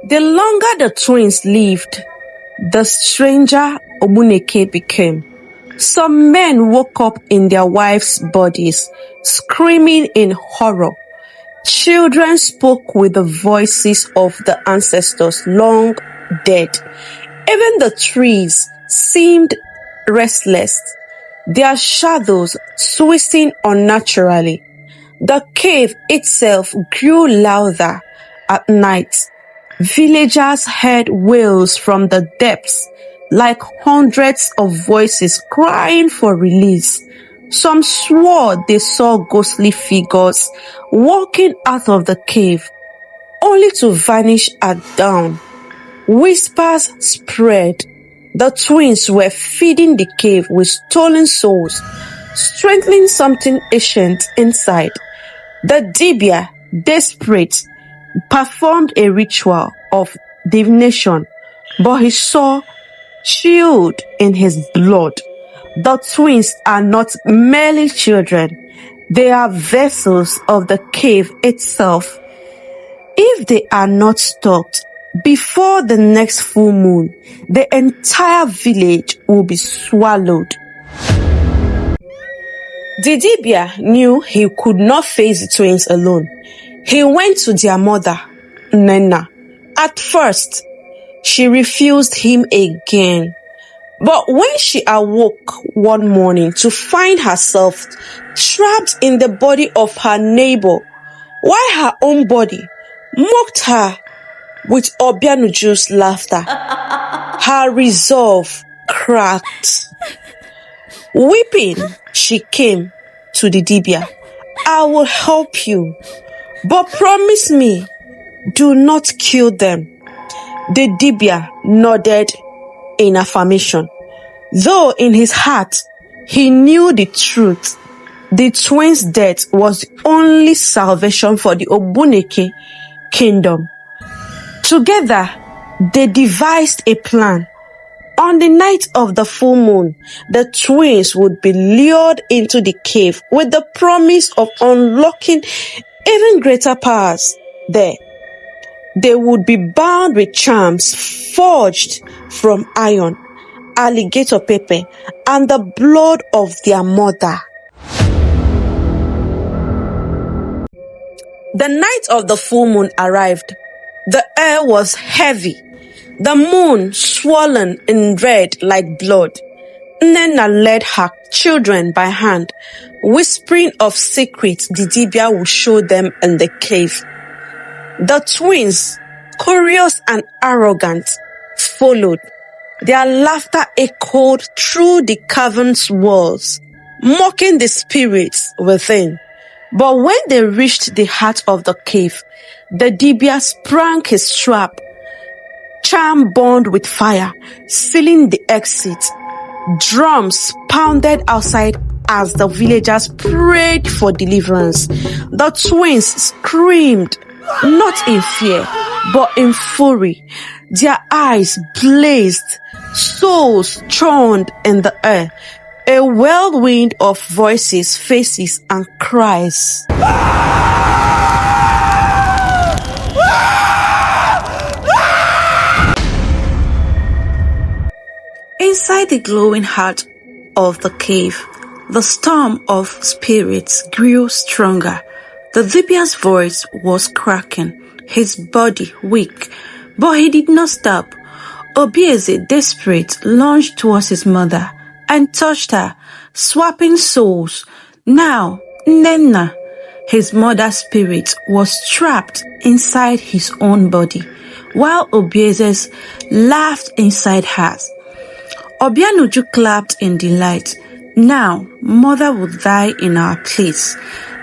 The longer the twins lived, the stranger Ogbuneke became. Some men woke up in their wives' bodies, screaming in horror. Children spoke with the voices of the ancestors long dead. Even the trees seemed restless, their shadows twisting unnaturally. The cave itself grew louder at night. Villagers heard wails from the depths, like hundreds of voices crying for release. Some swore they saw ghostly figures walking out of the cave, only to vanish at dawn. Whispers spread. The twins were feeding the cave with stolen souls, strengthening something ancient inside. The dibia, desperate, performed a ritual of divination, but he saw chilled in his blood. The twins are not merely children, they are vessels of the cave itself. If they are not stopped before the next full moon, the entire village will be swallowed. The dibia knew he could not face the twins alone. He went to their mother, Nena. At first, she refused him again. But when she awoke one morning to find herself trapped in the body of her neighbor, while her own body mocked her with Obianuju's laughter, her resolve cracked. Weeping, she came to the dibia. I will help you, but promise me, do not kill them. The dibia nodded in affirmation, though in his heart he knew the truth. The twins' death was the only salvation for the Ogbuneke kingdom. Together, they devised a plan. On the night of the full moon, the twins would be lured into the cave with the promise of unlocking even greater powers there. They would be bound with charms forged from iron, alligator pepper, and the blood of their mother. The night of the full moon arrived. The air was heavy, the moon swollen and red like blood. Nena led her children by hand, whispering of secrets the dibia would show them in the cave. The twins, curious and arrogant, followed. Their laughter echoed through the cavern's walls, mocking the spirits within. But when they reached the heart of the cave, the dibia sprang his trap. Charm burned with fire, sealing the exit. Drums pounded outside as the villagers prayed for deliverance. The twins screamed, not in fear, but in fury. Their eyes blazed, souls churned in the air. A whirlwind of voices, faces, and cries. Inside the glowing heart of the cave, the storm of spirits grew stronger. The dibia's voice was cracking, his body weak, but he did not stop. Obieze, desperate, lunged towards his mother and touched her, swapping souls. Now, Nena, his mother's spirit, was trapped inside his own body, while Obieze's laughed inside hers. Obianuju clapped in delight. Now, mother would die in our place.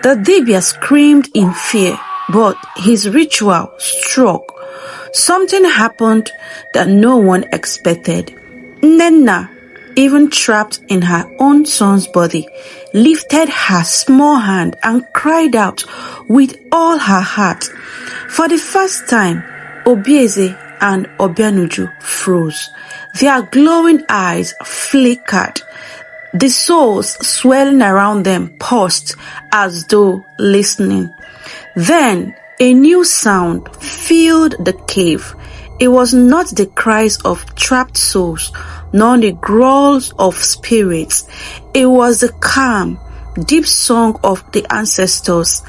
The dibia screamed in fear, but his ritual struck. Something happened that no one expected. Nena, even trapped in her own son's body, lifted her small hand and cried out with all her heart. For the first time, Obieze and Obianuju froze. Their glowing eyes flickered. The souls swirling around them paused as though listening. Then a new sound filled the cave, It was not the cries of trapped souls, nor the growls of spirits. It was the calm, deep song of the ancestors.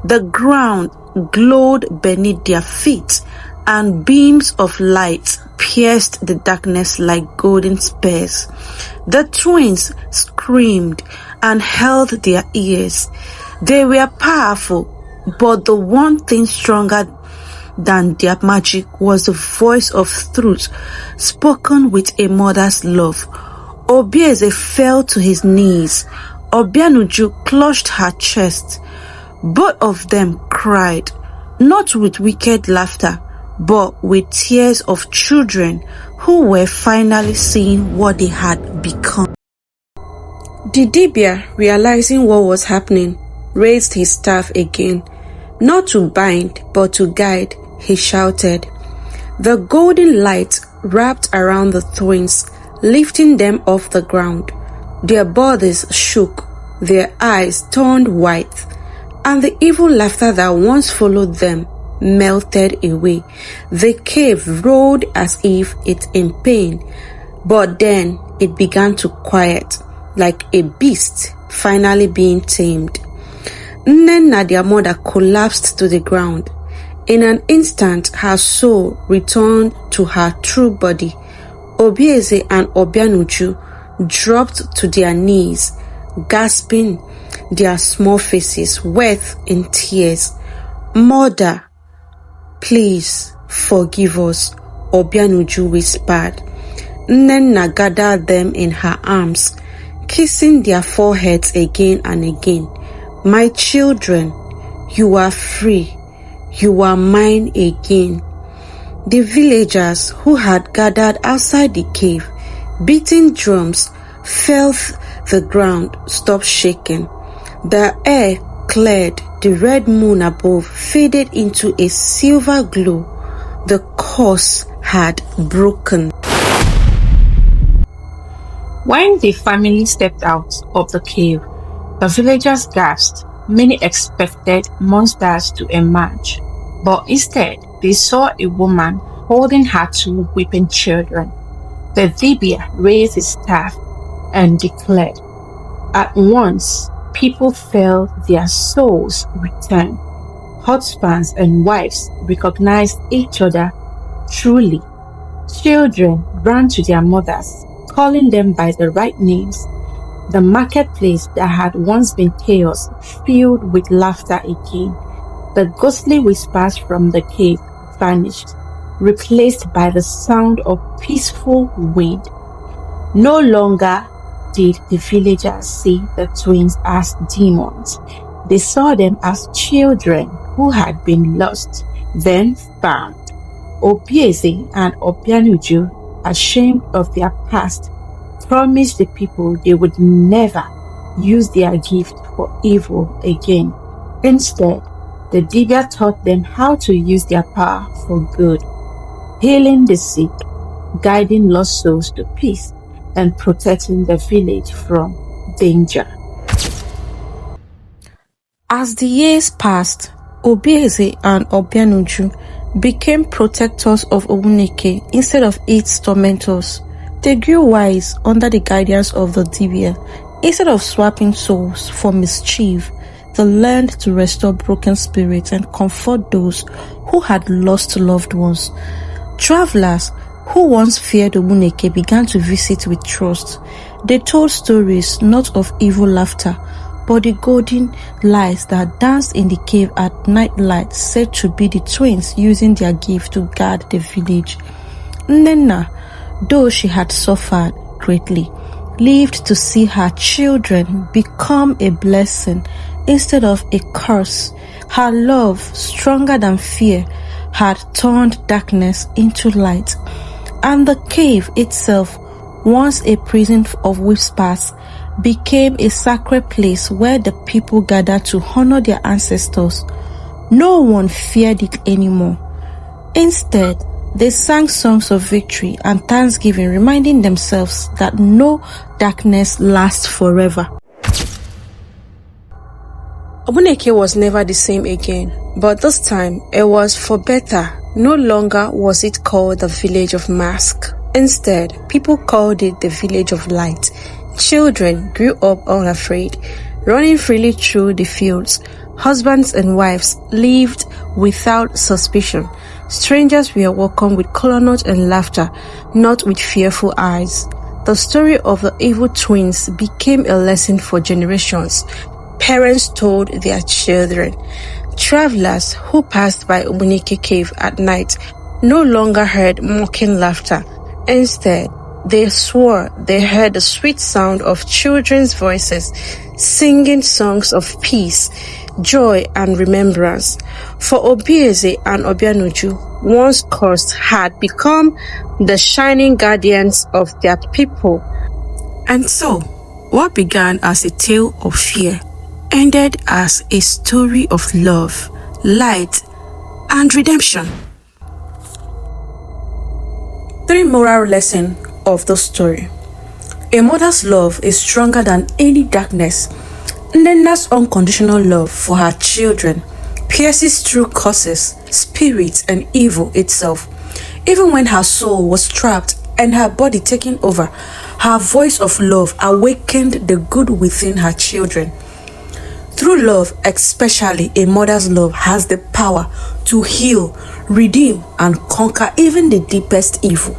The ground glowed beneath their feet, and beams of light pierced the darkness like golden spears. The twins screamed and held their ears. They were powerful, but the one thing stronger than their magic was the voice of truth, spoken with a mother's love. Obieze fell to his knees. Obianuju clutched her chest. Both of them cried, not with wicked laughter, but with tears of children who were finally seeing what they had become. The Dibia, realizing what was happening, raised his staff again. Not to bind, but to guide, he shouted. The golden light wrapped around the twins, lifting them off the ground. Their bodies shook, their eyes turned white, and the evil laughter that once followed them melted away. The cave roared as if it in pain, but then it began to quiet, like a beast finally being tamed. Nnenna, their mother, collapsed to the ground. In an instant, her soul returned to her true body. Obieze and Obianuju dropped to their knees, gasping, their small faces wet in tears. Mother, please forgive us, Obianuju whispered. Nnenna gathered them in her arms, kissing their foreheads again and again. My children, you are free. You are mine again. The villagers who had gathered outside the cave, beating drums, felt the ground stop shaking. The air cleared, the red moon above faded into a silver glow. The curse had broken. When the family stepped out of the cave, the villagers gasped. Many expected monsters to emerge, but instead they saw a woman holding her two weeping children. The Dibia raised his staff and declared. At once, people felt their souls return. Husbands and wives recognized each other truly. Children ran to their mothers, calling them by the right names. The marketplace that had once been chaos filled with laughter again. The ghostly whispers from the cave vanished, replaced by the sound of peaceful wind. No longer did the villagers see the twins as demons. They saw them as children who had been lost, then found. Obieze and Obianuju, ashamed of their past, promised the people they would never use their gift for evil again. Instead, the Dibia taught them how to use their power for good, healing the sick, guiding lost souls to peace, and protecting the village from danger. As the years passed, Obieze and Obianuju became protectors of Ogbunike instead of its tormentors. They grew wise under the guidance of the Dibia. Instead of swapping souls for mischief, they learned to restore broken spirits and comfort those who had lost loved ones. Travelers who once feared Ogbunike began to visit with trust. They told stories not of evil laughter, but the golden lights that danced in the cave at night light, said to be the twins using their gift to guard the village. Nnenna, though she had suffered greatly, lived to see her children become a blessing instead of a curse. Her love, stronger than fear, had turned darkness into light. And the cave itself, once a prison of whispers, became a sacred place where the people gathered to honor their ancestors. No one feared it anymore. Instead, they sang songs of victory and thanksgiving, reminding themselves that no darkness lasts forever. Ogbunike was never the same again, but this time it was for better. No longer was it called the village of masks. Instead, people called it the village of light. Children grew up unafraid, running freely through the fields. Husbands and wives lived without suspicion. Strangers were welcomed with color notes and laughter, not with fearful eyes. The story of the evil twins became a lesson for generations. Parents told their children. Travelers who passed by Obunike cave at night no longer heard mocking laughter. Instead, they swore they heard the sweet sound of children's voices singing songs of peace, joy, and remembrance. For Obieze and Obianuju, once cursed, had become the shining guardians of their people. And so, what began as a tale of fear ended as a story of love, light, and redemption. 3 moral lessons of the story. A mother's love is stronger than any darkness. Nnena's unconditional love for her children pierces through curses, spirits, and evil itself. Even when her soul was trapped and her body taken over, her voice of love awakened the good within her children. Through love, especially a mother's love, has the power to heal, redeem, and conquer even the deepest evil.